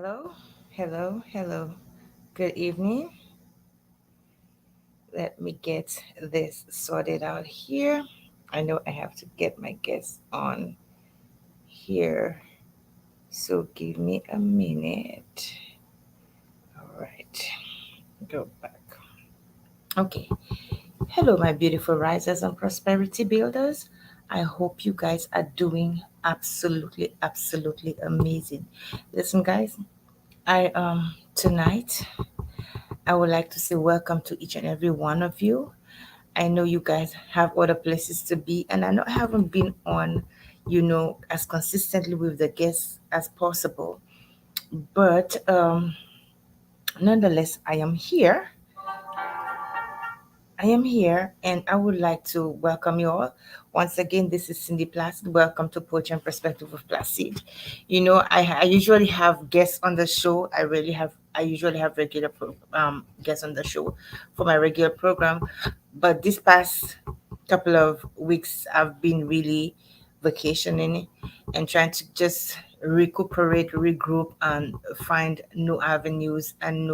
Hello, hello, hello. Good evening. Let me get this sorted out here. I know I have to get my guests on here. So give me a minute. All right, go back. Okay. Hello, my beautiful risers and prosperity builders. I hope you guys are doing absolutely amazing. Listen, guys, I tonight I would like to say welcome to each and every one of you. I know you guys have other places to be, and I know I haven't been on, as consistently with the guests as possible. But nonetheless, I am here, and I would like to welcome you all. Once again, this is Cindy Placide. Welcome to Poetry and Perspective with Placide. I usually have guests on the show. I usually have regular guests on the show for my regular program. But this past couple of weeks, I've been really vacationing and trying to just recuperate, regroup, and find new avenues and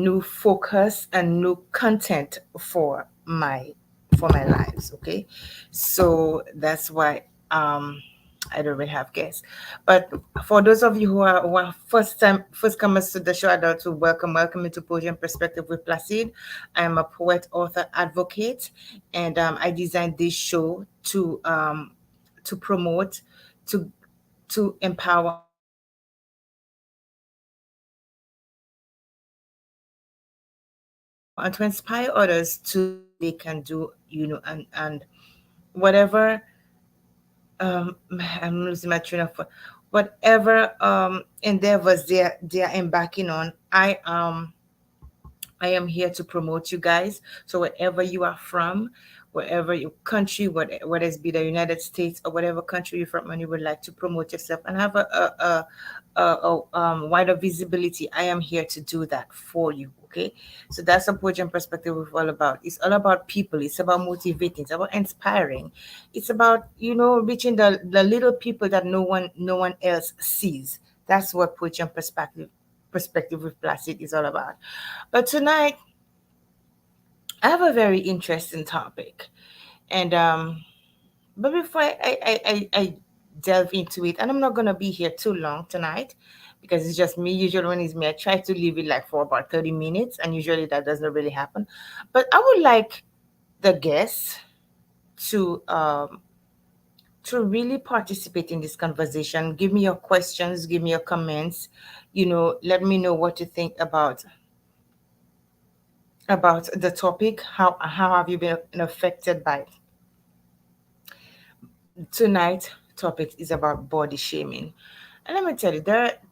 new focus and new content for my lives. Okay, so that's why I don't really have guests. But for those of you who are first comers to the show, I'd like to welcome you to Podium Perspective with Placide. I'm a poet, author, advocate, and I designed this show to promote, to empower, and to inspire others to what they can do, and whatever um I'm losing my train of thought. Whatever endeavors they are embarking on, I am here to promote you guys. So wherever you are from, wherever your country, whether it's be the United States or whatever country you're from, and you would like to promote yourself and have a wider visibility, I am here to do that for you. Okay, so that's what Poetry and Perspective is all about. It's all about people. It's about motivating. It's about inspiring. It's about reaching the little people that no one else sees. That's what Poetry and Perspective with Plastic is all about. But tonight, I have a very interesting topic, and but before I delve into it, and I'm not gonna be here too long tonight because it's just me. Usually, when it's me, I try to leave it like for about 30 minutes, and usually that doesn't really happen. But I would like the guests to really participate in this conversation. Give me your questions, give me your comments. Let me know what you think about the topic. How have you been affected by it? Tonight topic is about body shaming. And let me tell you,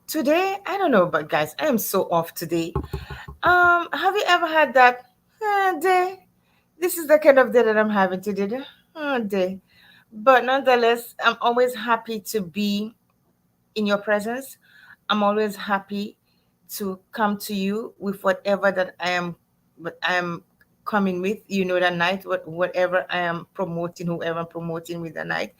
today, I don't know, but guys, I am so off today. Have you ever had that day? This is the kind of day that I'm having today. Day. But nonetheless, I'm always happy to be in your presence. I'm always happy to come to you with whatever that I am coming with, that night, whatever I am promoting, whoever I'm promoting with the night.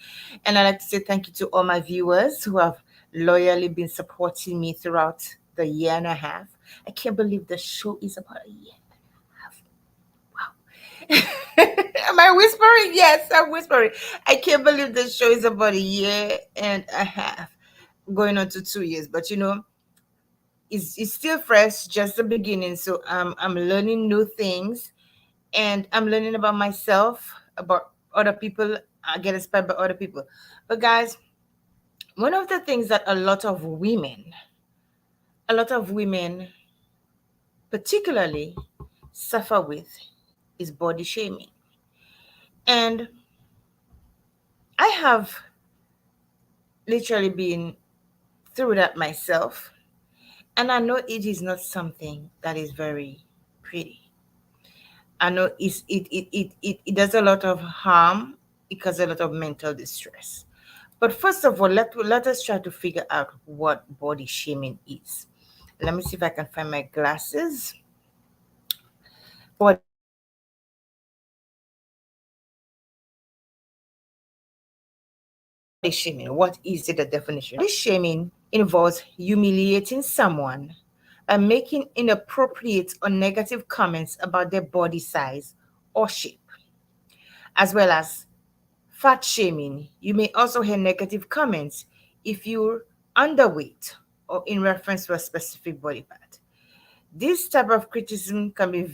And I'd like to say thank you to all my viewers who have loyally been supporting me throughout the year and a half. I can't believe the show is about a year and a half. Wow. Am I whispering? Yes, I'm whispering. I can't believe the show is about a year and a half, going on to 2 years. But it's still fresh, just the beginning. So I'm learning new things, and I'm learning about myself, about other people. I get inspired by other people. But guys, one of the things that a lot of women particularly suffer with is body shaming. And I have literally been through that myself, and I know it is not something that is very pretty. I know it does a lot of harm. It causes a lot of mental distress. But first of all, let us try to figure out what body shaming is. Let me see if I can find my glasses. Body shaming. What is it? The definition. Body shaming involves humiliating someone by making inappropriate or negative comments about their body size or shape, as well as fat shaming. You may also hear negative comments if you're underweight or in reference to a specific body part. This type of criticism can be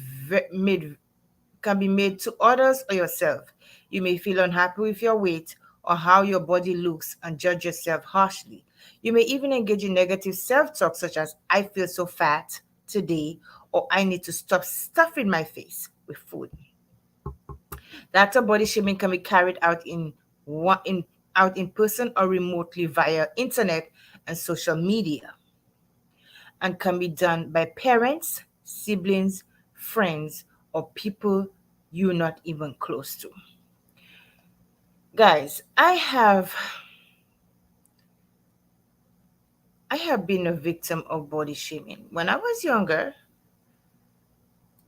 made to others or yourself. You may feel unhappy with your weight or how your body looks and judge yourself harshly. You may even engage in negative self talk, such as, I feel so fat today, or I need to stop stuffing my face with food. That body shaming can be carried out in person or remotely via internet and social media, and can be done by parents, siblings, friends, or people you're not even close to. Guys, I have been a victim of body shaming. When I was younger,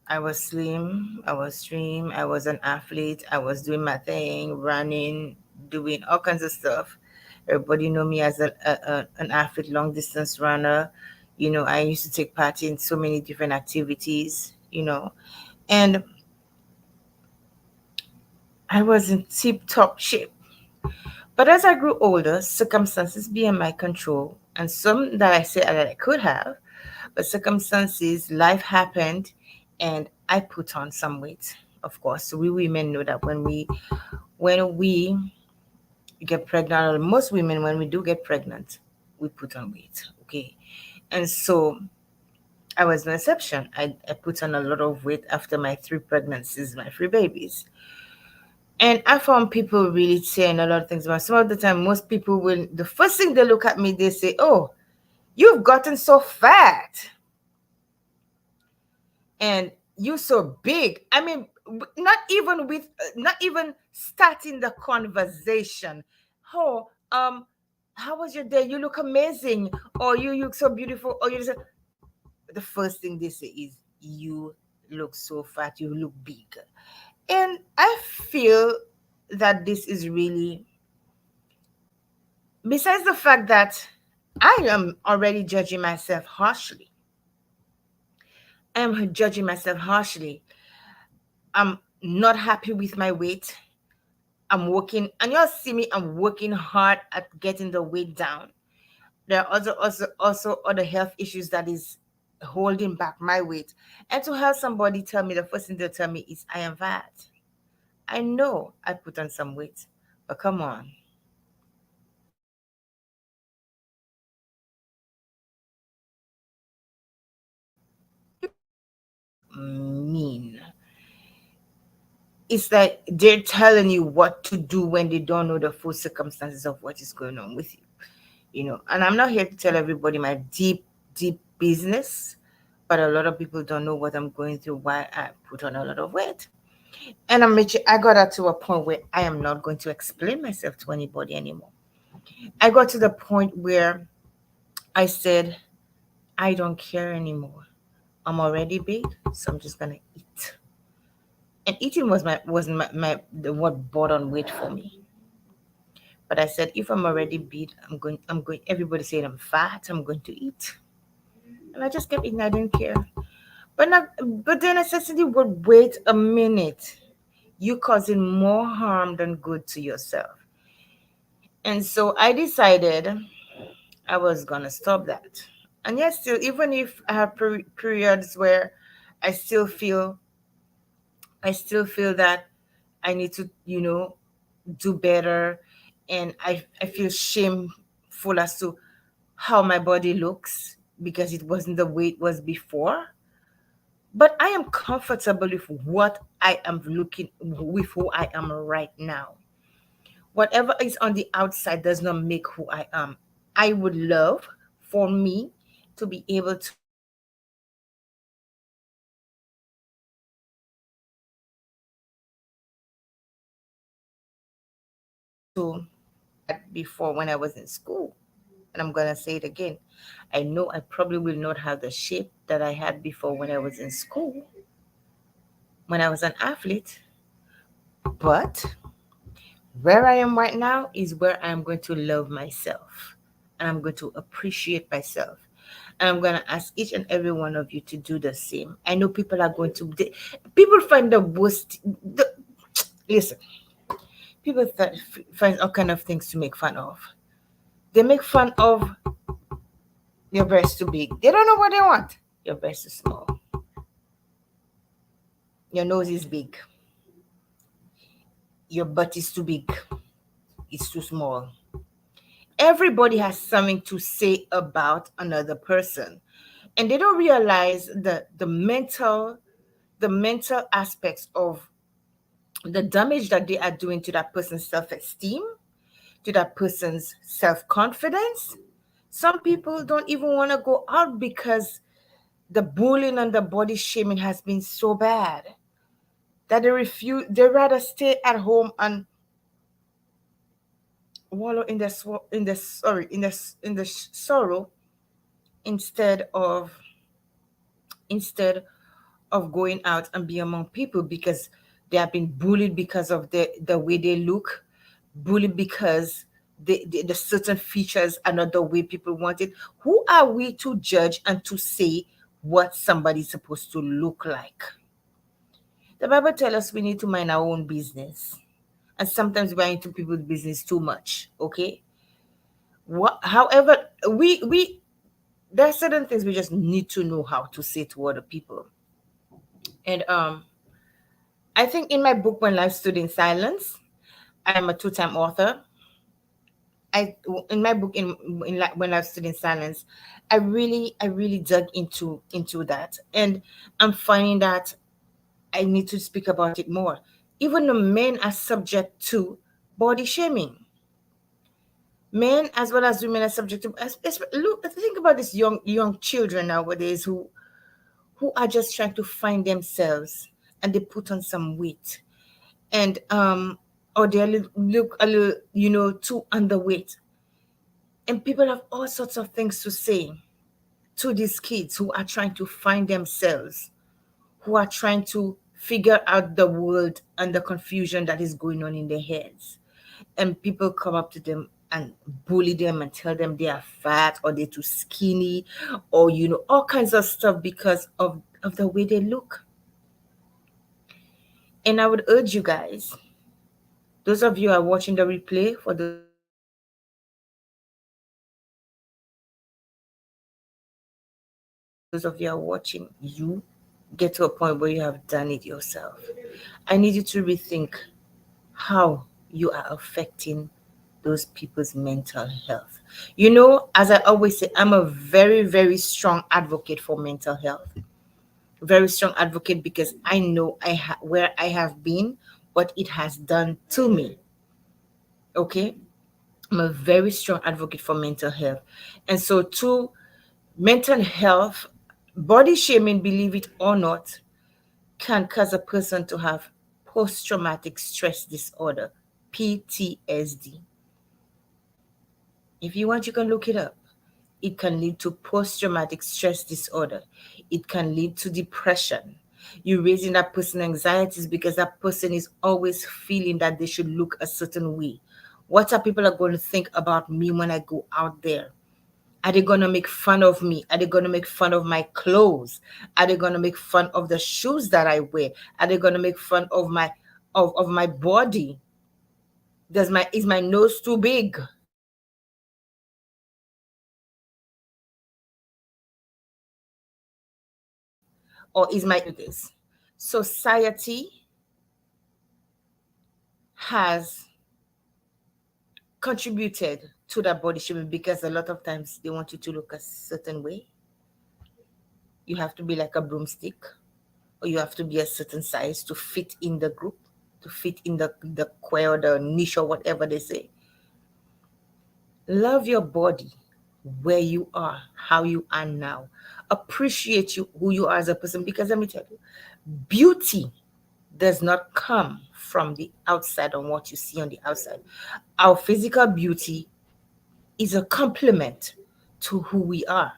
I was slim, I was trim, I was an athlete, I was doing my thing, running, doing all kinds of stuff. Everybody know me as an athlete, long distance runner. I used to take part in so many different activities. And I was in tip top shape. But as I grew older, circumstances beyond my control, and some that I said that I could have, but circumstances, life happened, and I put on some weight. Of course, we women know that when we get pregnant, or most women when we do get pregnant, we put on weight. Okay, and so I was no exception. I put on a lot of weight after my three pregnancies, my three babies. And I found people really saying a lot of things about. Some of the time, most people will. The first thing they look at me, they say, "Oh, you've gotten so fat, and you're so big." I mean, not even starting the conversation. Oh, how was your day? You look amazing, or you look so beautiful, or the first thing they say is, "You look so fat. You look big," and I feel that this is really, besides the fact that I am already judging myself harshly. I'm judging myself harshly. I'm not happy with my weight. I'm working, and you'll see me, I'm working hard at getting the weight down. There are also other health issues that is holding back my weight. And to have somebody tell me, the first thing they'll tell me is, I am fat. I know I put on some weight, but come on. Mean. It's like they're telling you what to do when they don't know the full circumstances of what is going on with you. And I'm not here to tell everybody my deep business, but a lot of people don't know what I'm going through, why I put on a lot of weight. And I got out to a point where I am not going to explain myself to anybody anymore. I got to the point where I said, I don't care anymore. I'm already big, so I'm just gonna eat. And eating was the what brought on weight for me. But I said, if I'm already big, I'm going. Everybody said I'm fat. I'm going to eat, and I just kept eating. I didn't care. But then I said, Cindy, would wait a minute. You causing more harm than good to yourself. And so I decided I was gonna stop that. And yet, still, even if I have periods where I still feel, I still feel that I need to, do better, and I feel shameful as to how my body looks because it wasn't the way it was before. But I am comfortable with what I am looking with who I am right now. Whatever is on the outside does not make who I am. I would love for me to be able to before when I was in school. And I'm going to say it again. I know I probably will not have the shape that I had before when I was in school, when I was an athlete. But where I am right now is where I'm going to love myself. and I'm going to appreciate myself. And I'm going to ask each and every one of you to do the same. I know people are going to, people find the worst, listen, people find all kind of things to make fun of. They make fun of your breast too big. They don't know what they want. Your breast is small. Your nose is big. Your butt is too big. It's too small. Everybody has something to say about another person, and they don't realize the mental aspects of the damage that they are doing to that person's self-esteem, to that person's self-confidence. Some people don't even want to go out because the bullying and the body shaming has been so bad that they rather stay at home and wallow in the sorrow instead of instead of going out and be among people, because they have been bullied because of the way they look, bullied because the certain features are not the way people want it. Who are we to judge and to say what somebody's supposed to look like? The Bible tells us we need to mind our own business. And sometimes we're into people's business too much. Okay. However, we there are certain things we just need to know how to say to other people. And I think in my book, When Life Stood in Silence, I am a two-time author. I In my book, When Life Stood in Silence, I really dug into that, and I'm finding that I need to speak about it more. Even the men are subject to body shaming. Men as well as women are subject to. Look, think about these young children nowadays who are just trying to find themselves, and they put on some weight, and or they look a little, too underweight, and people have all sorts of things to say to these kids who are trying to find themselves, who are trying to figure out the world and the confusion that is going on in their heads. And people come up to them and bully them and tell them they are fat or they're too skinny, or all kinds of stuff because of the way they look. And I would urge you guys, those of you who are watching the replay, for those of you who are watching you get to a point where you have done it yourself. I need you to rethink how you are affecting those people's mental health. As I always say, I'm a very, very strong advocate for mental health. Very strong advocate because I know where I have been, what it has done to me. Okay? I'm a very strong advocate for mental health. And so, to mental health, body shaming, believe it or not, can cause a person to have post traumatic stress disorder, PTSD. If you want, you can look it up. It can lead to post traumatic stress disorder. It can lead to depression. You're raising that person anxieties because that person is always feeling that they should look a certain way. What are people are going to think about me when I go out there? Are they going to make fun of me? Are they going to make fun of my clothes? Are they going to make fun of the shoes that I wear? Are they going to make fun of my body? Is my nose too big? Or is my this? Society has contributed to that body shaming because a lot of times they want you to look a certain way. You have to be like a broomstick, or you have to be a certain size to fit in the group, to fit in the square or the niche or whatever they say. Love your body where you are, how you are now. Appreciate who you are as a person, because let me tell you, beauty does not come from the outside on what you see on the outside. Our physical beauty is a complement to who we are.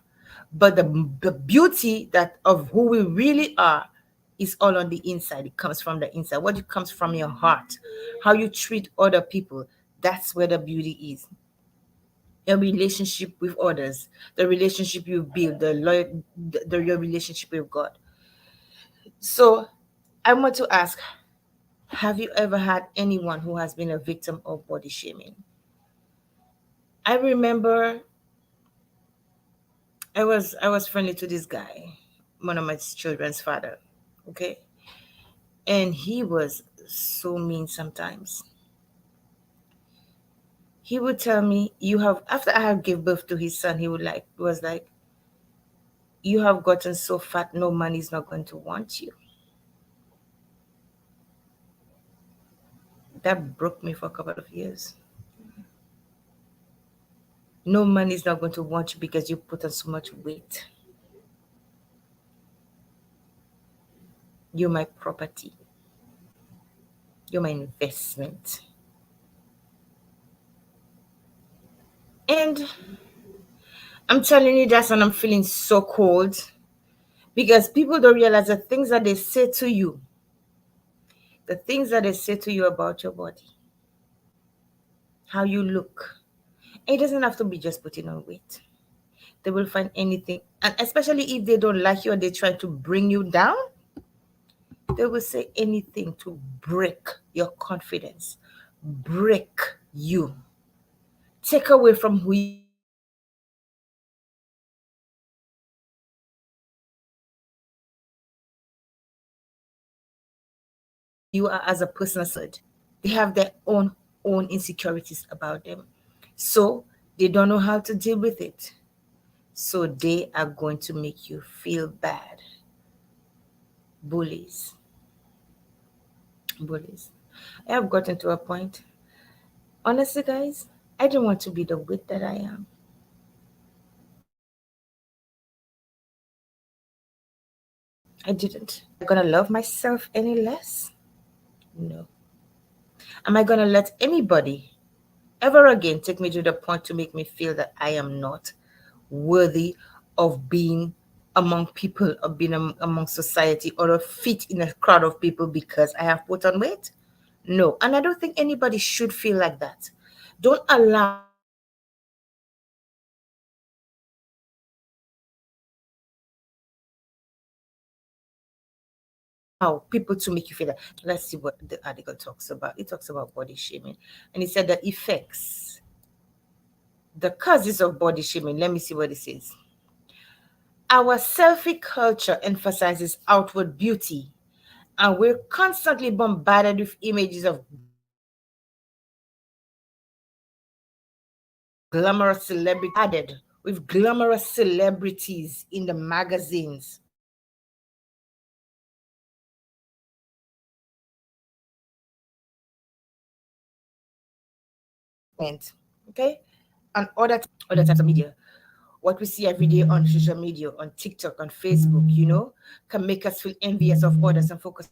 But the beauty that of who we really are is all on the inside. It comes from the inside. What it comes from your heart, how you treat other people, that's where the beauty is. your relationship with others, the relationship you build, your relationship with God. So I want to ask, have you ever had anyone who has been a victim of body shaming? I remember I was friendly to this guy, one of my children's father. Okay. And he was so mean sometimes. He would tell me, you have after I had gave birth to his son, he would was like, you have gotten so fat, no man is not going to want you. That broke me for a couple of years. No man is not going to want you because you put on so much weight. You're my property. You're my investment. And I'm telling you that, and I'm feeling so cold because people don't realize the things that they say to you, the things that they say to you about your body, how you look. It doesn't have to be just putting on weight. They will find anything, and especially if they don't like you or they try to bring you down, they will say anything to break your confidence, break you, take away from who you are as a person, they have their own insecurities about them. So they don't know how to deal with it. So they are going to make you feel bad. Bullies. Bullies. I have gotten to a point. Honestly, guys, I don't want to be the weight that I am. I didn't. Am I gonna love myself any less? No. Am I gonna let anybody ever again take me to the point to make me feel that I am not worthy of being among people, of being among society, or a fit in a crowd of people because I have put on weight? No. And I don't think anybody should feel like that. Don't allow people to make you feel that. Let's see what the article talks about. It talks about body shaming. And it said the effects, the causes of body shaming. Let me see what it says. Our selfie culture emphasizes outward beauty, and we're constantly bombarded with images of glamorous celebrity added with glamorous celebrities in the magazines, and okay, and other types of media. What we see every day on social media, on TikTok, on Facebook, can make us feel envious of others and focus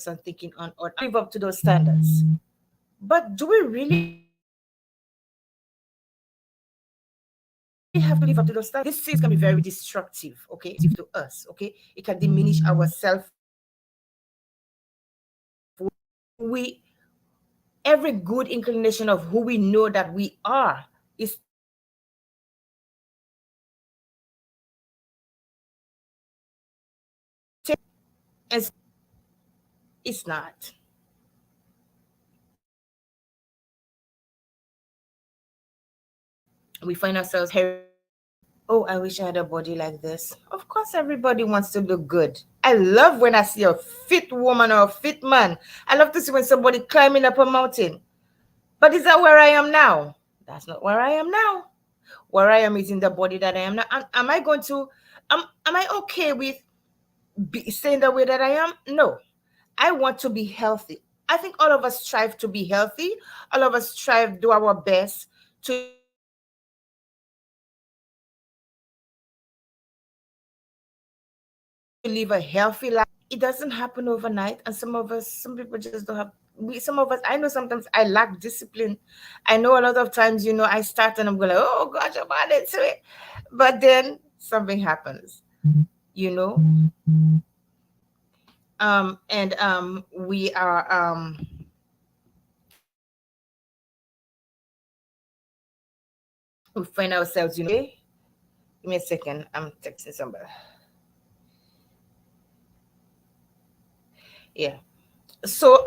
on thinking on others, live up to those standards. But do we really have to live up to those standards? This is can be very destructive, okay? It can be destructive to us, okay? It can diminish our self-worth. We Every good inclination of who we know that we are is as it's not. We find ourselves oh, I wish I had a body like this. Of course, everybody wants to look good. I love when I see a fit woman or a fit man. I love to see when somebody climbing up a mountain. But is that where I am now? That's not where I am now. Where I am is in the body that I am now. Am I going to, am I okay with staying the way that I am? No. I want to be healthy. I think all of us strive to be healthy. All of us strive, do our best to live a healthy life. It doesn't happen overnight, and some people just don't have. Some of us, I know sometimes I lack discipline. I know a lot of times, I start and I'm going, oh gosh, I'm on it to it, but then something happens, you know. And we are we find ourselves, give me a second. I'm texting somebody. Yeah. So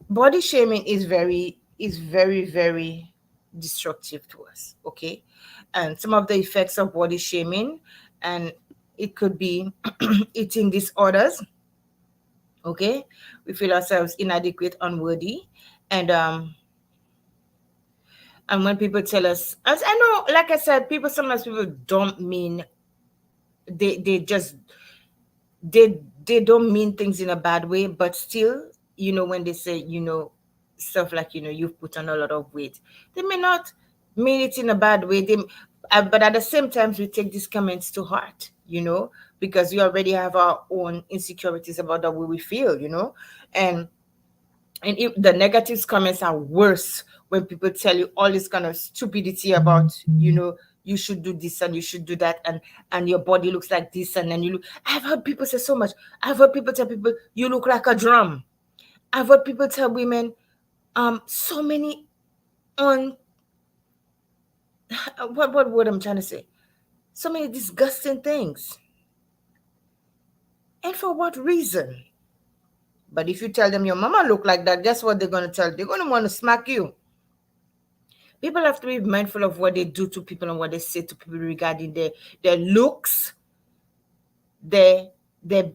body shaming is very destructive to us, okay? And some of the effects of body shaming, and it could be eating disorders, okay? We feel ourselves inadequate, unworthy, and when people tell us, as I know, like I said, sometimes people don't mean, they just they don't mean things in a bad way, but still, when they say, stuff like, you've put on a lot of weight, they may not mean it in a bad way. But at the same time, we take these comments to heart, because we already have our own insecurities about the way we feel, and if the negative comments are worse, when people tell you all this kind of stupidity about, you should do this and you should do that, and your body looks like this, and then I've heard people say so much. I've heard people tell people, you look like a drum. I've heard people tell women so many on what word I'm trying to say, so many disgusting things. And for what reason? But if you tell them your mama look like that, guess what they're going to tell? They're going to want to smack you. People have to be mindful of what they do to people and what they say to people regarding their looks, their their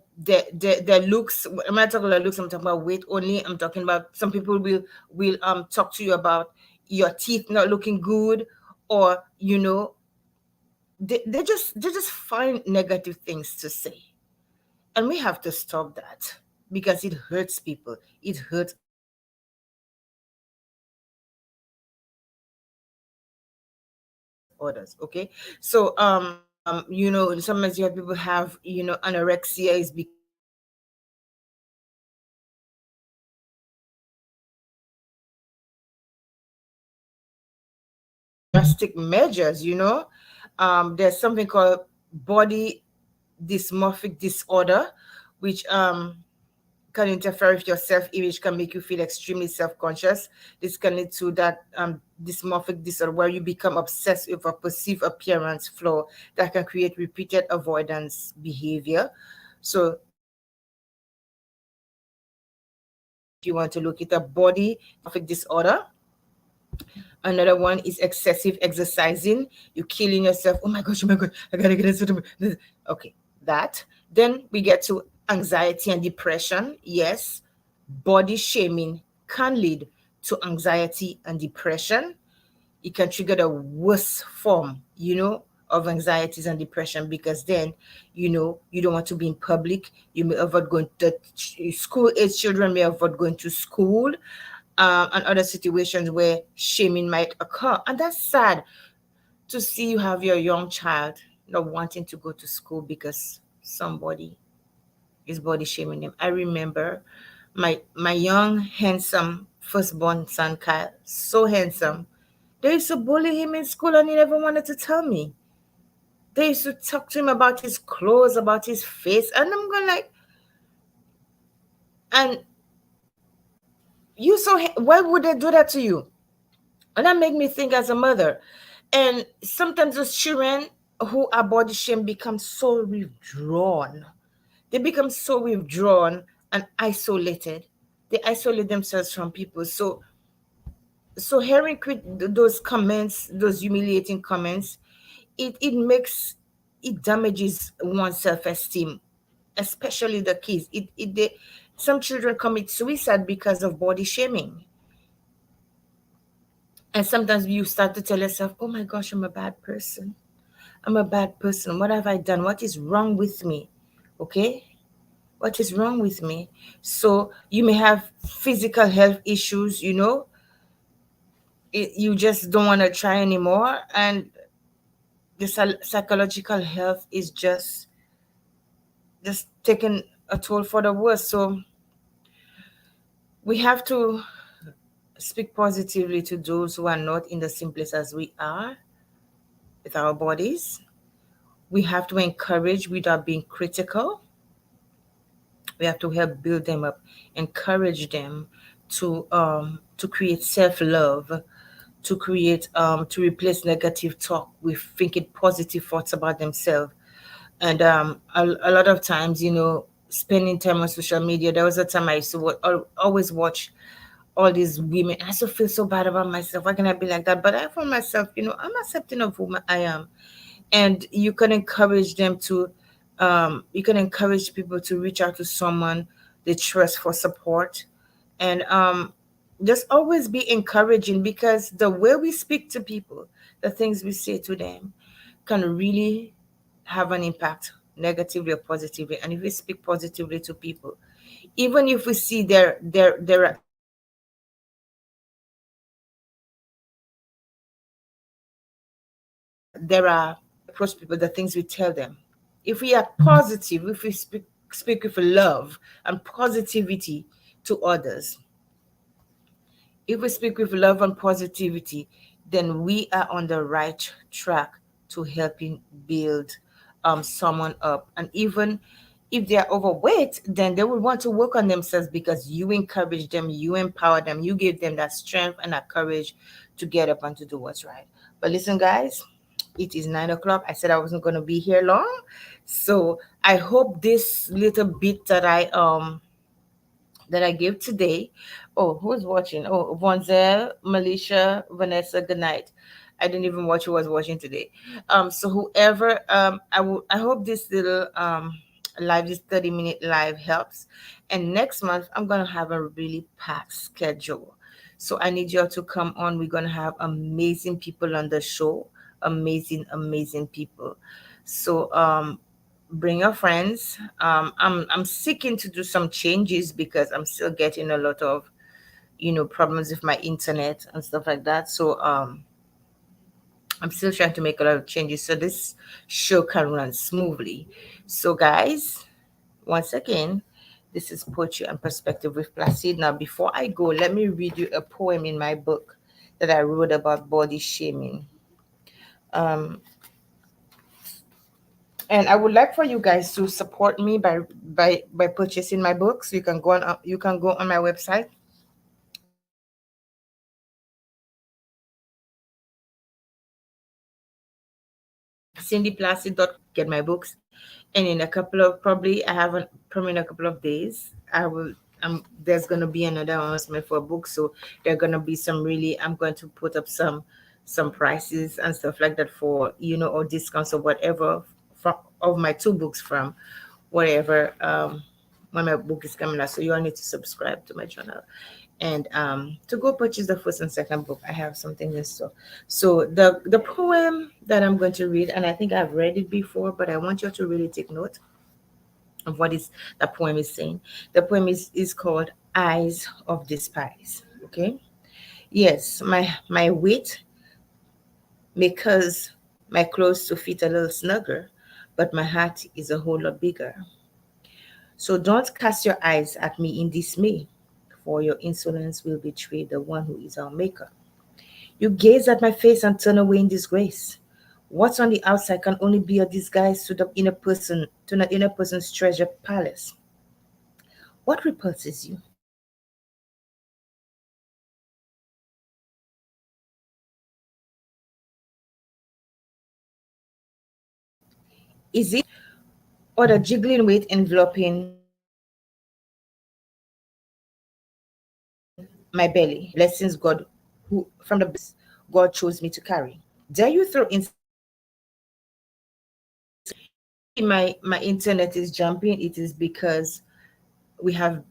looks. I'm not talking about looks, I'm talking about weight only. I'm talking about, some people will talk to you about your teeth not looking good, or they just find negative things to say. And we have to stop that, because it hurts people. It hurts others. Okay? So sometimes you have people have, anorexia is because drastic measures. There's something called body dysmorphic disorder, which can interfere with your self-image, can make you feel extremely self-conscious. This can lead to that dysmorphic disorder, where you become obsessed with a perceived appearance flaw that can create repeated avoidance behavior. So if you want to look at a body dysmorphic disorder. Another one is excessive exercising. You killing yourself. Oh my god, I gotta get this. Okay, that. Then we get to anxiety and depression. Yes, body shaming can lead to anxiety and depression. It can trigger the worst form, of anxieties and depression, because then, you don't want to be in public. You may avoid going to school age children may avoid going to school, and other situations where shaming might occur. And that's sad to see you have your young child not wanting to go to school because somebody is body shaming them. I remember my young, handsome firstborn son, Kyle, so handsome. They used to bully him in school and he never wanted to tell me. They used to talk to him about his clothes, about his face, and I'm going like, and why would they do that to you? And that made me think as a mother. And sometimes those children who are body shamed become so withdrawn. They become so withdrawn and isolated. They isolate themselves from people. So hearing those comments, those humiliating comments, it damages one's self-esteem, especially the kids. Some children commit suicide because of body shaming. And sometimes you start to tell yourself, oh my gosh, I'm a bad person. I'm a bad person. What have I done? What is wrong with me? Okay? What is wrong with me? So you may have physical health issues, you just don't want to try anymore. And the psychological health is just taking a toll for the worse. So we have to speak positively to those who are not in the same place as we are with our bodies. We have to encourage without being critical. We have to help build them up, encourage them to create self-love, to create to replace negative talk with thinking positive thoughts about themselves. And a lot of times, spending time on social media. There was a time I used to always watch all these women. I used to feel so bad about myself. Why can I be like that? But I found myself, I'm accepting of who I am. And you can encourage them to you can encourage people to reach out to someone they trust for support. And just always be encouraging, because the way we speak to people, the things we say to them, can really have an impact, negatively or positively. And if we speak positively to people, even if we see there are approach people, the things we tell them. If we are positive, if we speak with love and positivity to others, if we speak with love and positivity, then we are on the right track to helping build someone up. And even if they are overweight, then they will want to work on themselves, because you encourage them, you empower them, you give them that strength and that courage to get up and to do what's right. But listen, guys, it is 9 o'clock. I said I wasn't going to be here long. So I hope this little bit that I give today. Oh, who's watching? Oh, Vonzel, Militia, Vanessa, good night. I didn't even watch who was watching today. So whoever, I hope this little live, this 30-minute live helps. And next month I'm gonna have a really packed schedule. So I need y'all to come on. We're gonna have amazing people on the show. Amazing, amazing people. So bring your friends. I'm seeking to do some changes, because I'm still getting a lot of problems with my internet and stuff like that. So I'm still trying to make a lot of changes so this show can run smoothly. So guys, once again, this is Poetry and Perspective with Placide. Now, before I go, let me read you a poem in my book that I wrote about body shaming. Um, and I would like for you guys to support me by purchasing my books. You can go on my website, cindyplacid.com, get my books. And in a couple of, probably I haven't, probably in a couple of days, I will there's going to be another announcement for a book. So there are going to be some, really, I'm going to put up some prices and stuff like that, for or discounts or whatever, from of my two books, from whatever, when my book is coming out. So you all need to subscribe to my channel, and to go purchase the first and second book. I have something in store. So the poem that I'm going to read, and I think I've read it before, but I want you to really take note of what is the poem is saying. The poem is called Eyes of Despise. Okay. Yes, my weight may cause my clothes to fit a little snugger, but my heart is a whole lot bigger. So don't cast your eyes at me in dismay, for your insolence will betray the one who is our maker. You gaze at my face and turn away in disgrace. What's on the outside can only be a disguise to the inner person, to the inner person's treasure palace. What repulses you? Is it or the jiggling weight enveloping my belly, representing the blessings God chose me to carry? Dare you throw insult at my dignity, vowing soon from the if my internet is jumping, it is because we have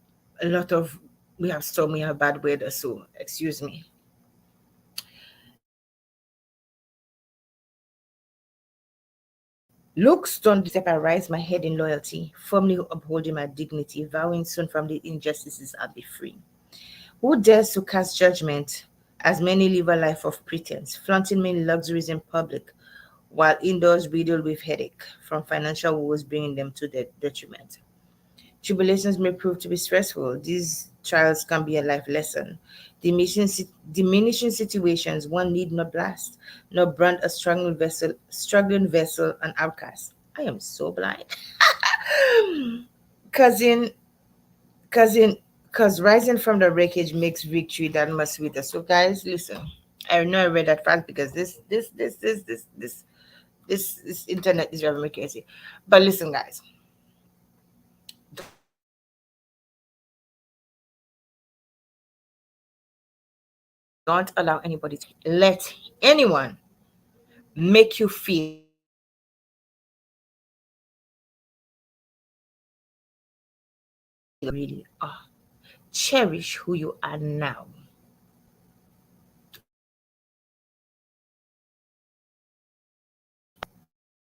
a lot of we have storm, we have bad weather, so excuse me. Look, stone step, I rise my head in loyalty, firmly upholding my dignity, vowing soon from the injustices I'll be free. Who dares to cast judgment, as many live a life of pretense, flaunting many luxuries in public, while indoors riddled with headache from financial woes bringing them to their detriment. Tribulations may prove to be stressful. These trials can be a life lesson. Diminishing situations one need not blast, nor brand a struggling vessel an outcast. I am so blind. cousin, cousin, cause rising from the wreckage makes victory that much sweeter. So guys, listen. I know I read that fast because this internet is driving me crazy. But listen, guys, don't allow anybody to let anyone make you feel really are. Cherish who you are now.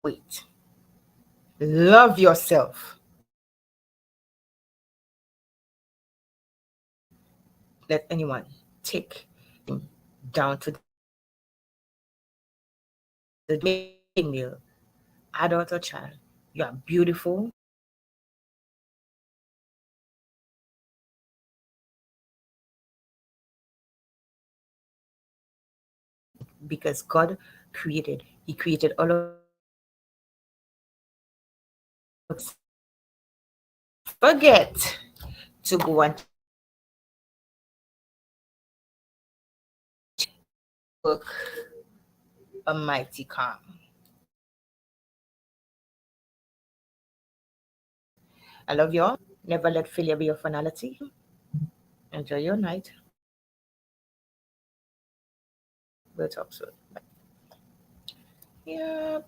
Wait. Love yourself. Let anyone take down to the male, adult or child. You are beautiful because God created. He created all of us beautiful. Don't forget to go and check book A Mighty Calm. I love y'all. Never let failure be your finality. Enjoy your night. We'll talk soon. Bye. Yeah.